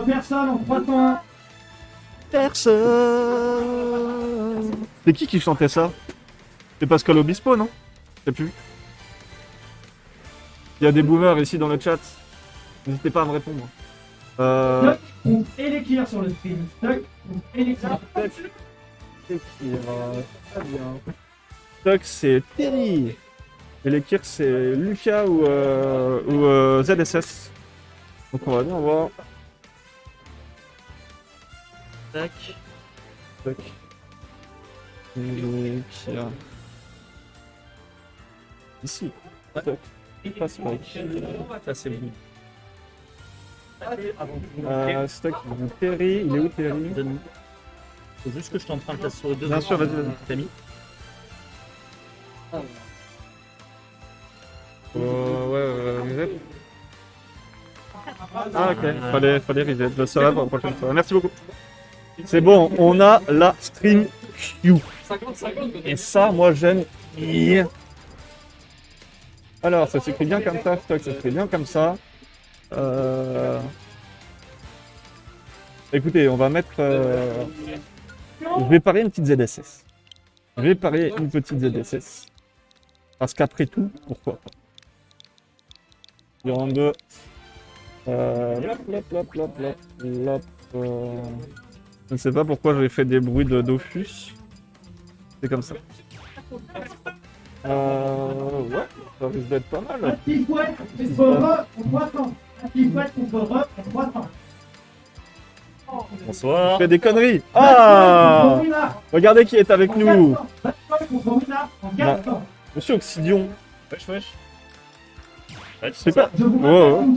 Personne en 3 temps. Personne. C'est qui chantait ça? C'est Pascal Obispo, non? Je sais plus. Il y a des boomers ici dans le chat. N'hésitez pas à me répondre. Stock ou Elekir sur le stream. Stock ou Elekir. Stock, c'est Terry. Et les Kirk, c'est Lucas ou ZSS. Donc on va bien voir. Tac. Tac. Lucas. Ici. Tac. Pas Spike. Ça c'est bon. Stock, Terry. Il est où Terry? Faut juste que je t'emprunte la sur les deux. Bien sûr, vas-y, vas-y. T'as mis reset. Ah ok, fallait reset. Je le saurai pour la prochaine fois. Merci beaucoup. C'est bon, on a la stream queue. Et ça, moi j'aime bien. Alors, ça s'écrit bien comme ça, Stock, ça s'écrit bien comme ça. Écoutez, on va mettre... Je vais parier une petite ZSS. Je vais parier une petite ZSS. Parce qu'après tout, pourquoi pas. Il y en a deux. Je ne sais pas pourquoi j'ai fait des bruits de Dofus. C'est comme ça. Ouais, ça risque d'être pas mal. Un petit fouet contre Rob en 3 temps. Un petit fouet contre Rob en 3 temps. bonsoir. Je fais des conneries. Ah! Regardez qui est avec nous. Monsieur Oxidion. Wesh wesh. Ouais, C'est quoi?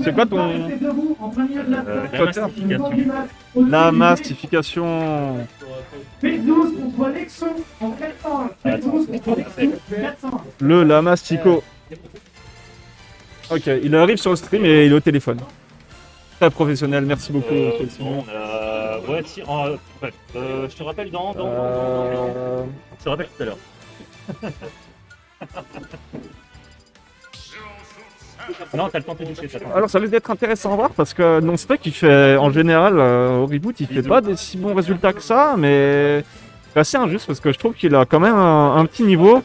C'est quoi ton... La mastification. P12 contre Lexon en 400. P12 contre Lexon 400. Le Lamastico. Ok, il arrive sur le stream et il est au téléphone. Très professionnel, merci beaucoup. Monsieur Oxidion. Ouais, si, bref, je te rappelle dans. Je te rappelle tout à l'heure. Non, t'as le temps de te doucher, ça. Alors ça risque d'être intéressant à voir parce que Non-Spec il fait en général au reboot il fait pas des si bons résultats que ça, mais c'est assez injuste parce que je trouve qu'il a quand même un petit niveau.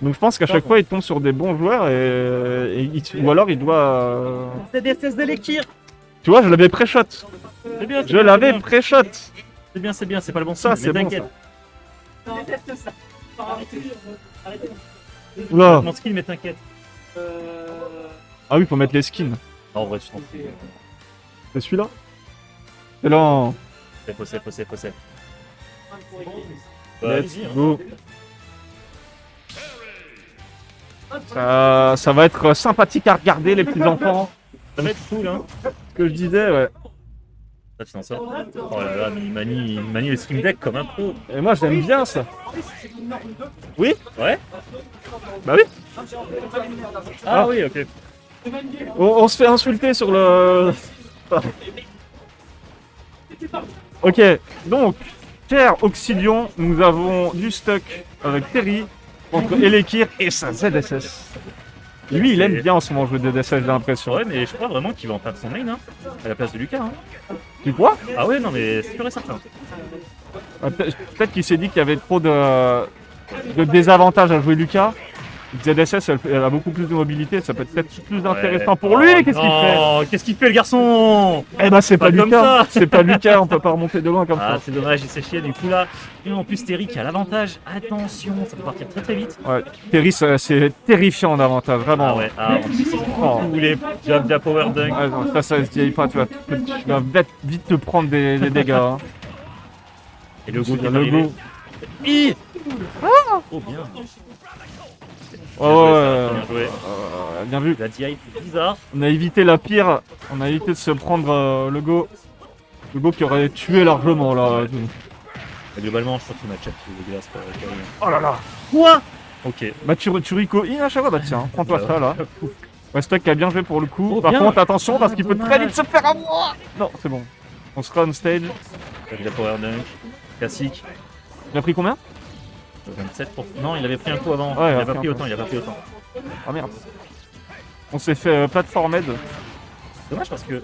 Donc je pense qu'à chaque fois il tombe sur des bons joueurs ou alors il doit. C'est des SS d'Elekir. Tu vois, je l'avais pré-shot. C'est bien. Je l'avais pré-shot. C'est bien, c'est pas le bon Ça signe, c'est mais bon. t'inquiète. Ça. Oula. Mon skill, mais t'inquiète. Ah oui, faut mettre les skins. En vrai, je t'en prie. C'est celui-là. C'est là. Possède. Let's go. Ça va être sympathique à regarder les petits enfants. Ça va être cool, hein. Ce que je disais, ouais. Ça, tu t'en sors. Oh là là, mais il manie le stream deck comme un pro. Et moi j'aime bien ça. Oui? Ouais. Bah oui. Ah oui, ok. On se fait insulter sur le... Ok, donc, cher Oxidion, nous avons du stock avec Terry contre Elekir et sa ZSS. Lui, il aime bien en ce moment jouer de DSS, j'ai l'impression. Ouais, mais je crois vraiment qu'il va en perdre son main, hein, à la place de Lucas. Hein. Tu crois? Ah ouais, non, mais c'est sûr et certain. Peut-être qu'il s'est dit qu'il y avait trop de désavantages à jouer Lucas. ZSS, elle a beaucoup plus de mobilité, ça peut être peut-être plus intéressant pour lui. Qu'est-ce qu'il fait? Oh, qu'est-ce qu'il fait, le garçon? Eh ben, c'est pas comme Lucas. ça. C'est pas Lucas, on peut pas remonter de loin comme Ah, ça. c'est dommage, il s'est chié du coup là. Et en plus, Terry qui a l'avantage. Attention, ça peut partir très très vite. Ouais, Terry, c'est terrifiant en avantage, vraiment. Ah ouais, tous les jabs de la power dunk. Ouais, non, ça se vieillit pas, tu vas vite te prendre des dégâts. Hein. Et le go qui est Le arrivé. go. Oh bien. Ouais, Bien joué. bien vu. La DI bizarre. On a évité la pire, on a évité de se prendre le go. Le go qui aurait tué largement là. Et globalement, je trouve que match-up qui est dégueulasse. Oh là là. Quoi? Ok. Bah tu Rico in à chaque fois, bah tiens, prends-toi ça là. Stock qui a bien joué pour le coup. Oh, Par bien. contre, attention parce qu'il peut Dommage. très vite se faire avoir. Non, c'est bon. On sera on stage. Avec la power dunk. Classique. Il a pris combien? 27 pour... Non, il avait pris un coup avant. Ouais, il a pas pris autant, Ah merde. On s'est fait platform head. Dommage parce que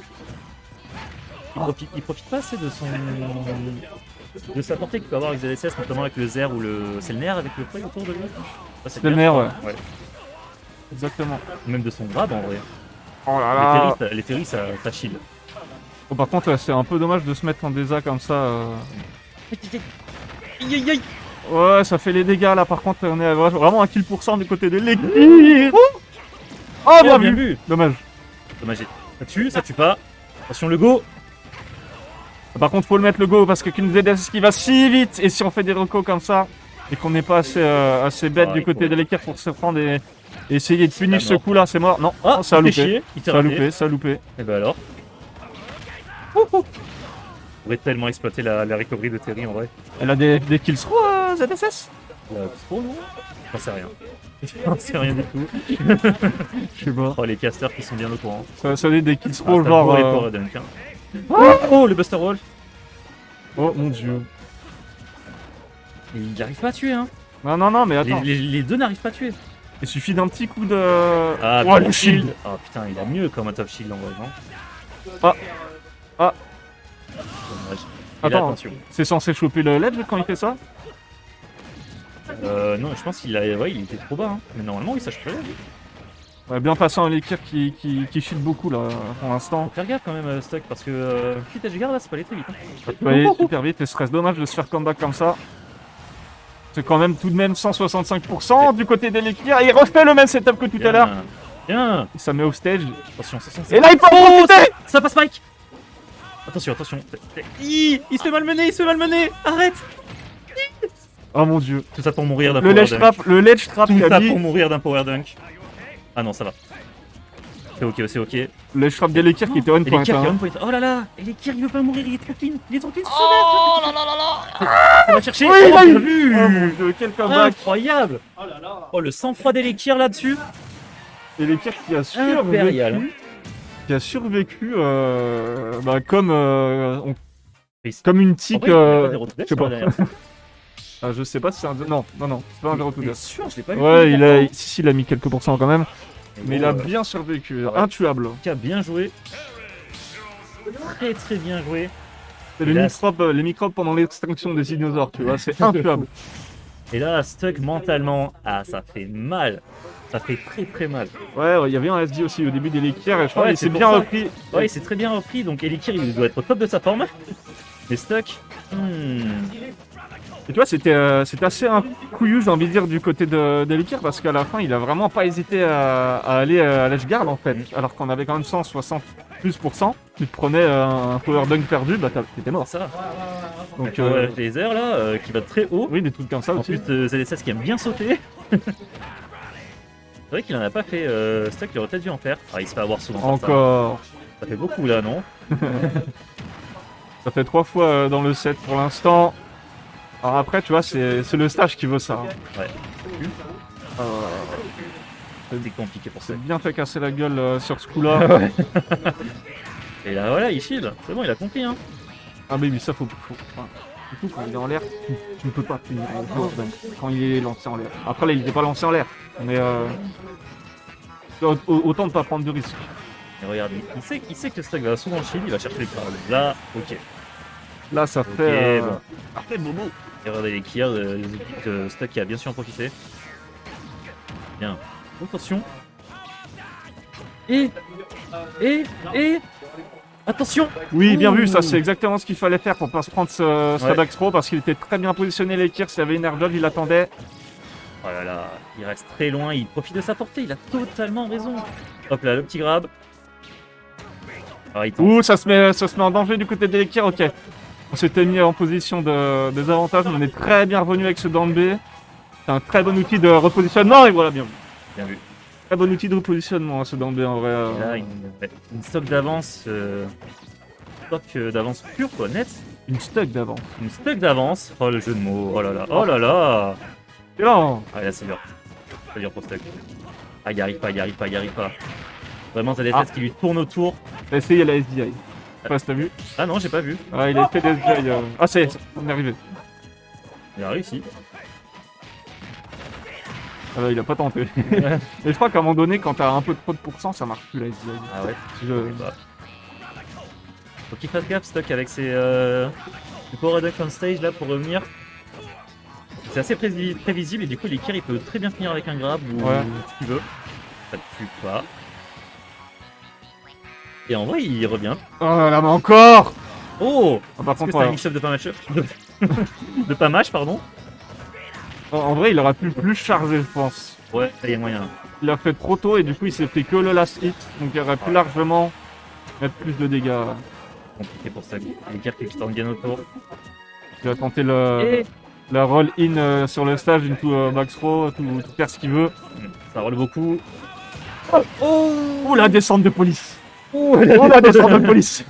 il profite pas assez de de sa portée qu'il peut avoir avec ZSS, notamment avec le Zer ou le. C'est le nerf avec le feuille autour de lui. Ça, C'est le nerf, ouais. Exactement. Même de son grab en vrai. Oh là là. Les terries, ça chill. Bon, par contre, c'est un peu dommage de se mettre en désa comme ça. Aïe aïe aïe. Ouais, ça fait les dégâts là. Par contre, on est vraiment à kill % du côté de l'équipe. Oh, bien vu. Dommage. Dommage. Ça tue pas. Attention le go. Par contre, faut le mettre le go parce qu'une ZS qui va si vite. Et si on fait des recos comme ça et qu'on n'est pas assez bête du côté de l'équipe pour se prendre et essayer de finir ce coup là, c'est mort. Non, ça a loupé. Ça a loupé. Et bah alors. On pourrait tellement exploiter la recovery de Terry en vrai. Elle a des kills through ZSS. Trop loin. J'en sais rien. J'en sais rien du tout. Je sais pas. Oh, les casters qui sont bien au courant. Ça a des kills through genre. Dunk, hein. Oh, le Buster Wolf. Oh mon dieu. Il n'arrive pas à tuer, hein. Non, mais attends. Les deux n'arrivent pas à tuer. Il suffit d'un petit coup de. Ah, oh, le shield. Oh putain, il a mieux comme un top shield en vrai, non? Ah. Dommage. Attends, attention. C'est censé choper le ledge quand il fait ça? Non, je pense qu'il il était trop bas, hein. Mais normalement, il sache pas. Ouais, bien passant à l'équipe qui chute beaucoup là pour l'instant. Faut faire gaffe quand même, Stuck, parce que quitte à garde là, c'est pas aller très vite. Hein. Ça peut aller super vite et ce serait dommage de se faire comeback comme ça. C'est quand même tout de même 165% du côté des l'équipe. Et il refait le même setup que tout à l'heure. Bien. Et ça met au stage. Attention. Et là il peut en profiter. Ça passe Mike. Attention. Il se fait malmener. Arrête. Oh mon dieu. Tout ça pour mourir d'un Le power ledge dunk. trap, le ledge trap Tout qui a ça mis. pour mourir d'un power dunk. Ah non, ça va. C'est ok. Le ledge trap d'Elekir qui était on Et point. les Kirk, Hein. oh là là. Et les Kirk, il veut pas mourir, il est trop clean. Oh là là là là. On va chercher. Oui, il a bien eu. vu. Oh mon dieu, quel comeback. Incroyable. Oh, le sang-froid d'Elekir là-dessus. Elekir qui a Impérial. survécu. Qui a survécu comme une tique. Je sais pas. Ah, je sais pas si c'est un. Non, c'est pas un 0 to T'es death. sûr, je l'ai pas vu. Ouais, il a mis quelques pourcents quand même. Mais il a bon, bien survécu, ouais. intuable. Qui a bien joué. Très bien joué. C'est Et là, les microbes pendant l'extinction des dinosaures, tu vois, c'est intuable. Et là, Stuck mentalement, ça fait mal. Ça fait très mal. Ouais, il y avait un SD aussi au début des Lekir et je crois Ouais, qu'il c'est s'est pour bien ça. repris. Ouais, il s'est très bien repris, donc Elekir il doit être au top de sa forme. Mais Stuck, Et tu vois, c'était assez un couillu, j'ai envie de dire, du côté d'Elekir parce qu'à la fin, il a vraiment pas hésité à aller à l'edge guard en fait. Alors qu'on avait quand même 160+%. Tu te prenais un power dunk perdu, bah t'étais mort. ça. Donc, Laser là, qui va très haut. oui, des trucs comme ça En aussi. plus, ZSS qui aime bien sauter. C'est vrai qu'il en a pas fait. Stuck, il aurait peut-être dû en faire. Ah, il se fait avoir souvent. par ça. Encore. Ça fait beaucoup là, non? Ça fait 3 fois dans le set pour l'instant. Alors après, tu vois, c'est le stage qui veut ça. Ouais. Euh, C'est compliqué pour ça. c'est bien fait casser la gueule sur ce coup-là. Et là, voilà, il shield. C'est bon, il a compris, hein. Ah mais oui, ça faut. Enfin, du coup, quand il est en l'air, tu ne peux pas finir en power dunk quand il est lancé en l'air. Après là, il n'était pas lancé en l'air. Mais autant ne pas prendre de risques. Et regarde, il sait que Stuck va souvent shield, il va chercher les crowds. Là, ok. Là, ça fait. bon. Parfait, Bobo. Et regardez les kills, Stuck qui a bien sûr en profité. Bien. Attention. Et. Attention. Oui, bien vu, Ouh. ça c'est exactement ce qu'il fallait faire pour pas se prendre ce Ouais. back throw parce qu'il était très bien positionné les Kirs, s'il y avait une airdrop, il attendait. Oh là là, il reste très loin, il profite de sa portée, il a totalement raison. Hop là, le petit grab. Ah, il tente. Ouh, ça se met en danger du côté des Kirs, ok. On s'était mis en position de désavantage, mais on est très bien revenu avec ce down B. C'est un très bon outil de repositionnement et voilà, bien vu. Bien vu. Très bon outil de repositionnement ce down B en vrai. Et là, une stock d'avance. Stock d'avance pure quoi, net. Une stuck d'avant. Une stock d'avance. Oh le jeu de mots, oh là là, oh là là. Et là, Ah là c'est dur. C'est dur pour stock. Ah il y arrive pas. Vraiment, t'as des Ah. têtes qui lui tournent autour. t'as essayé la SDI. Je sais pas si t'as vu. Ah non, j'ai pas vu. Ouais, il a fait des SDI. Ah, ça y est, on est arrivé. Il a réussi. Ah, il a pas tenté. Et je crois qu'à un moment donné, quand t'as un peu trop de pourcents, ça marche plus la SDI. Ah ouais. Je- Bah. Faut qu'il fasse gaffe, Stock, avec ses Power Duck on stage là pour revenir. C'est assez prévisible et du coup, l'Ekir il peut très bien finir avec un grab ou ce qu'il veut. Ça ne tue pas. Et en vrai, il revient. Oh là là, mais encore. Oh! Par Est-ce que contre, c'est un mix-up de pas match-up de pas match, pardon. en vrai, il aurait pu plus charger, je pense. Ouais, ça y a moyen. Il a fait trop tôt et du coup, il s'est pris que le last hit. Donc, il aurait pu largement mettre plus de dégâts. Compliqué pour ça. L'Ekir qui tente gain autour. Il a tenté Et la roll-in sur le stage, into max throw, tout faire ce qu'il veut. ça roule beaucoup. Oh, la descente de police. Oh, la descente de police.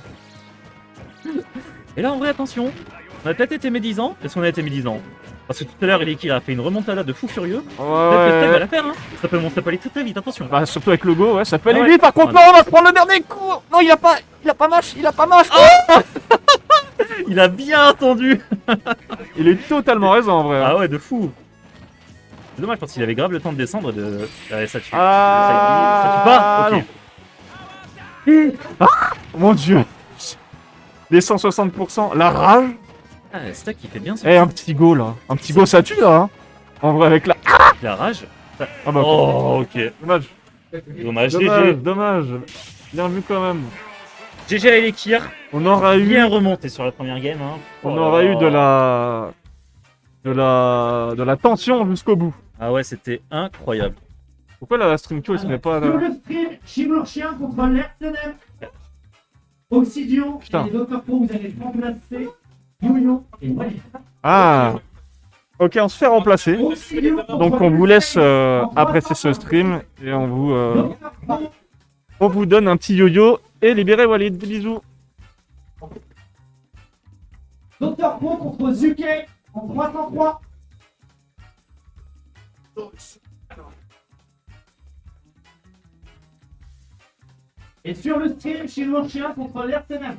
Et là, en vrai, attention. On a peut-être été médisant. Est-ce qu'on a été médisant? Parce que tout à l'heure, l'Ekir a fait une remontada de fou furieux. Peut-être que Stag va la faire, hein. Ça peut aller très très vite, attention. Bah, surtout avec le go, ouais, ça peut aller Ah ouais. vite. Par contre, non, on va se prendre le dernier coup. Non, il a pas mâche. Il a bien attendu. Il est totalement raison en vrai. Ah ouais, de fou. C'est dommage parce qu'il avait grave le temps de descendre et de. Ouais, ça tue. Ah, ça tue pas. Ok. Mon dieu. Les 160%, la rage. Ah, Stack il fait bien ce Un petit go là. Un petit go, ça tue là. Hein. En vrai, avec la. la rage. Ah bah, Oh, ok. dommage. Dommage. Dommage. Bien vu quand même. GG à l'Ekir. On aurait eu. Bien remonté sur la première game. Hein. On aurait eu de la tension jusqu'au bout. Ah ouais, c'était incroyable. Pourquoi la stream queue il se met pas Sur là le stream, Chimurchien contre l'Ertenem. Oxydion Putain. et Dr. Pro, vous allez remplacer Yo-Yo et Walid. Ah. Ok, on se fait remplacer. Oxydion contre Donc on vous laisse l'Ertenem. apprécier ce stream et Dr. Pro, on vous donne un petit yo-yo et libérez Walid. Des bisous. Dr. Pro contre Zuke en 303. Et sur le stream, Chimurchien contre l'Ertenem.